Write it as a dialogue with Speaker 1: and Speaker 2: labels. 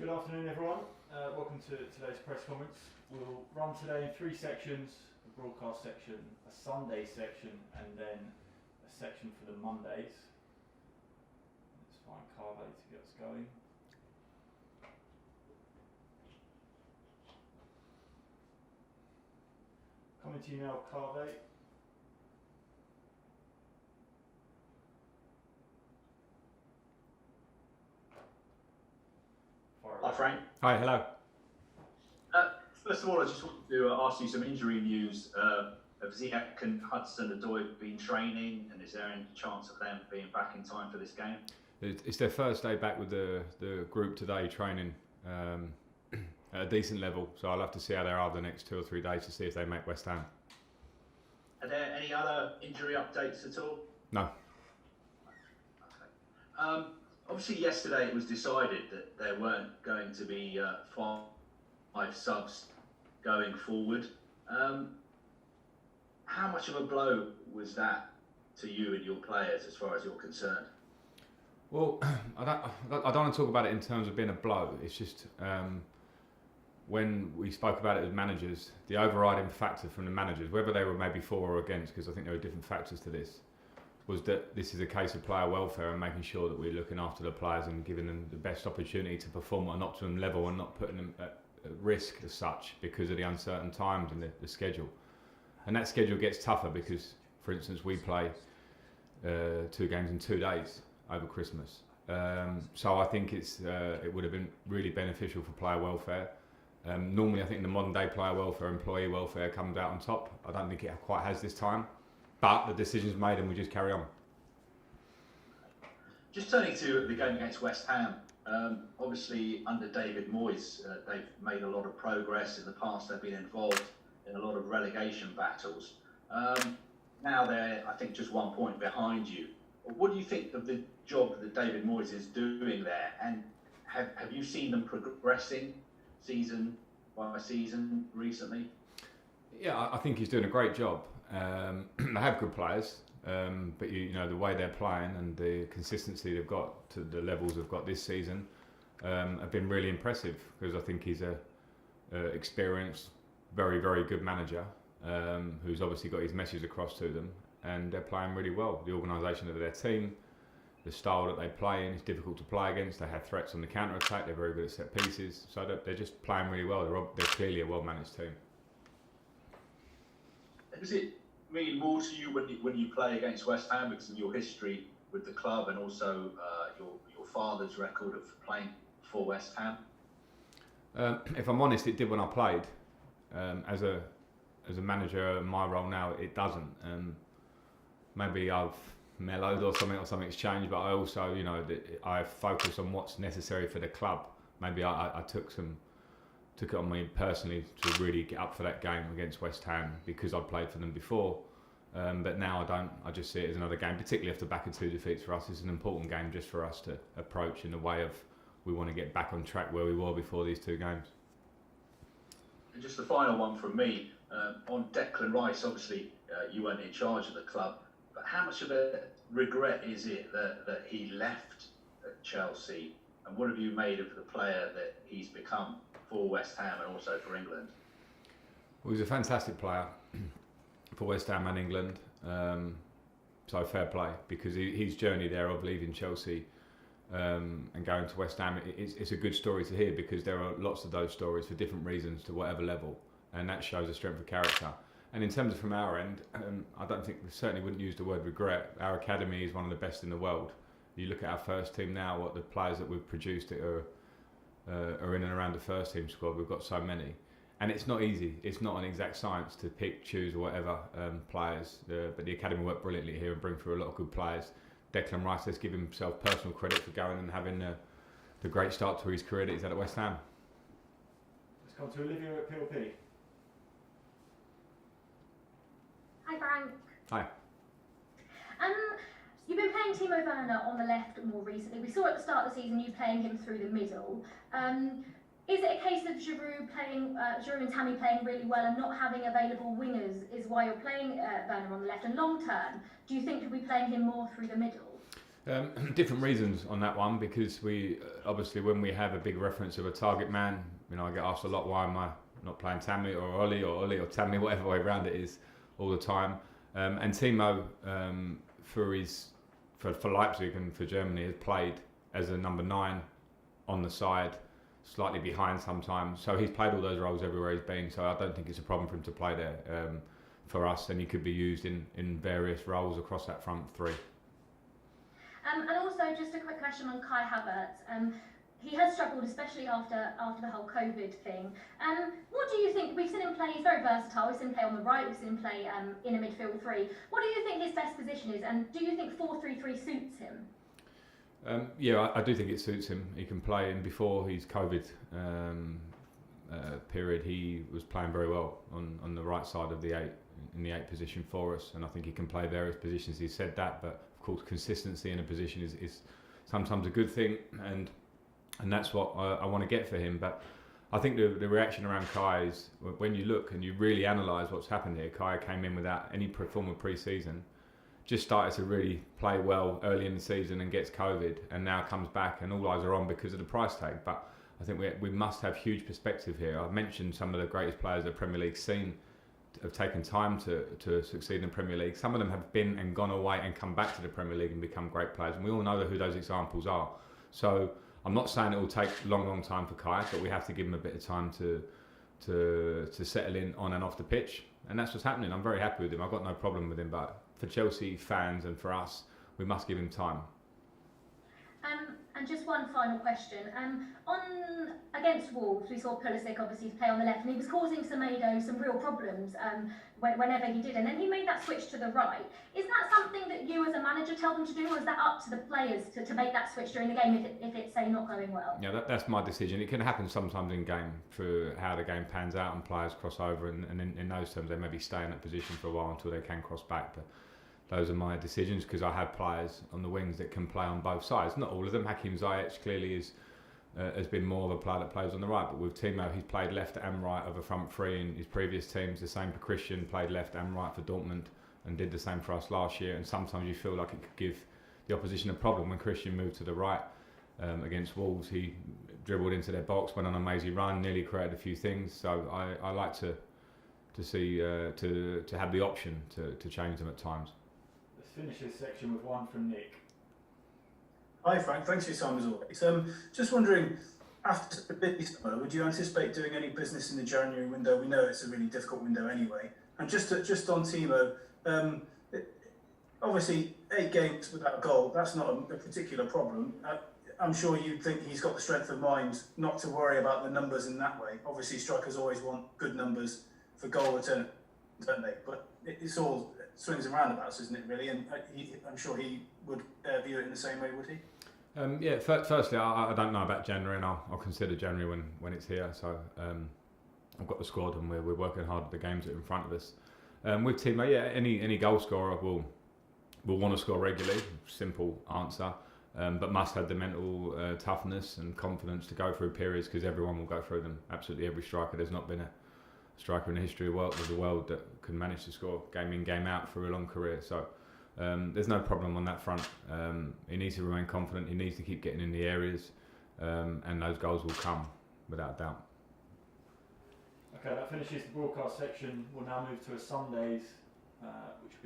Speaker 1: Good afternoon, everyone. Welcome to today's press conference. We'll run today in three sections: a broadcast section, a Sunday section, and then a section for the Mondays. Let's find Carve to get us going. Coming to you now, Carve.
Speaker 2: Hi Frank.
Speaker 3: Hi, hello.
Speaker 2: First of all, I just wanted to ask you some injury news. Have Ziyech and Hudson-Odoi been training, and is there any chance of them being back in time for this game?
Speaker 3: It's their first day back with the group today, training at a decent level. So I'll have to see how they are the next 2 or 3 days to see if they make West Ham.
Speaker 2: Are there any other injury updates at all?
Speaker 3: No.
Speaker 2: Okay. Obviously, yesterday it was decided that there weren't going to be 5 subs going forward. How much of a blow was that to you and your players, as far as you're concerned?
Speaker 3: Well, I don't want to talk about it in terms of being a blow. It's just when we spoke about it as managers, the overriding factor from the managers, whether they were maybe for or against, because I think there were different factors to this, was that this is a case of player welfare and making sure that we're looking after the players and giving them the best opportunity to perform at an optimum level and not putting them at risk as such because of the uncertain times and the schedule. And that schedule gets tougher because, for instance, we play 2 games in 2 days over Christmas. So I think it would have been really beneficial for player welfare. Normally, I think the modern day player welfare, employee welfare comes out on top. I don't think it quite has this time. But the decision's made and we just carry on.
Speaker 2: Just turning to the game against West Ham, obviously under David Moyes, they've made a lot of progress. In the past, they've been involved in a lot of relegation battles. Now they're, I think, just 1 point behind you. What do you think of the job that David Moyes is doing there? And have you seen them progressing season by season recently?
Speaker 3: Yeah, I think he's doing a great job. They have good players, but you know the way they're playing and the consistency they've got to the levels they've got this season have been really impressive because I think he's a experienced, very, very good manager who's obviously got his message across to them, and they're playing really well. The organisation of their team, the style that they play in is difficult to play against. They have threats on the counter-attack. They're very good at set pieces, so they're just playing really well. They're clearly a well-managed team.
Speaker 2: Does it mean more to you when you play against West Ham because of your history with the club and also your father's record of playing for West Ham?
Speaker 3: If I'm honest, it did when I played. As a manager, in my role now, it doesn't. Maybe I've mellowed or something's changed, but I also, I focus on what's necessary for the club. Maybe I took it on me personally to really get up for that game against West Ham because I'd played for them before. But now I don't. I just see it as another game, particularly off the back of 2 defeats for us. It's an important game just for us to approach in the way of we want to get back on track where we were before these 2 games.
Speaker 2: And just the final one from me, on Declan Rice, obviously you weren't in charge of the club, but how much of a regret is it that he left at Chelsea, and what have you made of the player that he's become for West Ham and also for England?
Speaker 3: Well, he's a fantastic player for West Ham and England, so fair play, because his journey there of leaving Chelsea and going to West Ham, it's a good story to hear because there are lots of those stories for different reasons to whatever level, and that shows a strength of character. And in terms of from our end, I don't think we certainly wouldn't use the word regret. Our academy is one of the best in the world. You look at our first team now, what the players that we've produced are in and around the first team squad. We've got so many, and it's not easy. It's not an exact science to pick, choose, or whatever players. But the academy work brilliantly here and bring through a lot of good players. Declan Rice has given himself personal credit for going and having the great start to his career that he's had at West Ham.
Speaker 1: Let's come to Olivia at PLP.
Speaker 4: Hi Frank.
Speaker 3: Hi.
Speaker 4: You've been playing Timo Werner on the left more recently. We saw at the start of the season you playing him through the middle. Is it a case of Giroud and Tammy playing really well and not having available wingers is why you're playing Werner on the left? And long term, do you think you'll be playing him more through the middle?
Speaker 3: Different reasons on that one, because we obviously, when we have a big reference of a target man, I get asked a lot, why am I not playing Tammy or Ollie or Tammy, whatever way around it is, all the time. And Timo, for Leipzig and for Germany, has played as a number 9 on the side, slightly behind sometimes. So he's played all those roles everywhere he's been. So I don't think it's a problem for him to play there for us, and he could be used in various roles across that front three.
Speaker 4: And also, just a quick question on Kai Havertz. He has struggled, especially after the whole COVID thing. What do you think? We've seen him play, he's very versatile. We've seen him play on the right, we've seen him play in a midfield 3. What do you think his best position is, and do you think 4-3-3 suits him?
Speaker 3: Yeah, I do think it suits him. He can play, and before his COVID period, he was playing very well on the right side of the 8, in the 8 position for us, and I think he can play various positions. He said that, but of course consistency in a position is sometimes a good thing, and that's what I want to get for him. But I think the reaction around Kai is, when you look and you really analyse what's happened here, Kai came in without any form of pre-season, just started to really play well early in the season and gets COVID, and now comes back, and all eyes are on because of the price tag. But I think we must have huge perspective here. I've mentioned some of the greatest players the Premier League's seen have taken time to succeed in the Premier League. Some of them have been and gone away and come back to the Premier League and become great players, and we all know who those examples are. So I'm not saying it will take a long time for Kai, but we have to give him a bit of time to settle in on and off the pitch, and that's what's happening. I'm very happy with him. I've got no problem with him, but for Chelsea fans and for us, we must give him time.
Speaker 4: And just one final question. Against Wolves, we saw Pulisic obviously play on the left, and he was causing Semedo some real problems whenever he did, and then he made that switch to the right. Is that something that you as a manager tell them to do, or is that up to the players to make that switch during the game if it's, say, not going well?
Speaker 3: Yeah, that's my decision. It can happen sometimes in game for how the game pans out and players cross over, and in those terms they maybe stay in that position for a while until they can cross back. But those are my decisions, because I have players on the wings that can play on both sides. Not all of them. Hakim Ziyech clearly has been more of a player that plays on the right, but with Timo, he's played left and right of a front 3 in his previous teams. The same for Christian, played left and right for Dortmund and did the same for us last year. And sometimes you feel like it could give the opposition a problem. When Christian moved to the right against Wolves, he dribbled into their box, went on an amazing run, nearly created a few things. So I like to see to have the option to change them at times.
Speaker 1: Let's finish this section with one from Nick.
Speaker 5: Hi Frank, thanks for your time as always. Just wondering, after the busy summer, would you anticipate doing any business in the January window? We know it's a really difficult window anyway. And just on Timo, obviously 8 games without a goal, that's not a particular problem. I'm sure you think he's got the strength of mind not to worry about the numbers in that way. Obviously strikers always want good numbers for goal return, don't they? But it's all swings and roundabouts, isn't it really? And I'm sure he would view it in the same way, would he?
Speaker 3: Yeah, firstly, I don't know about January, and I'll consider January when it's here. So I've got the squad, and we're working hard at the games that are in front of us. With Timo, yeah, any goal scorer will want to score regularly. Simple answer, but must have the mental toughness and confidence to go through periods, because everyone will go through them. Absolutely every striker. There's not been a striker in the history of the world that can manage to score game in, game out for a long career. So there's no problem on that front. He needs to remain confident. He needs to keep getting in the areas, and those goals will come without doubt.
Speaker 1: Okay, that finishes the broadcast section. We'll now move to a Sundays, which will be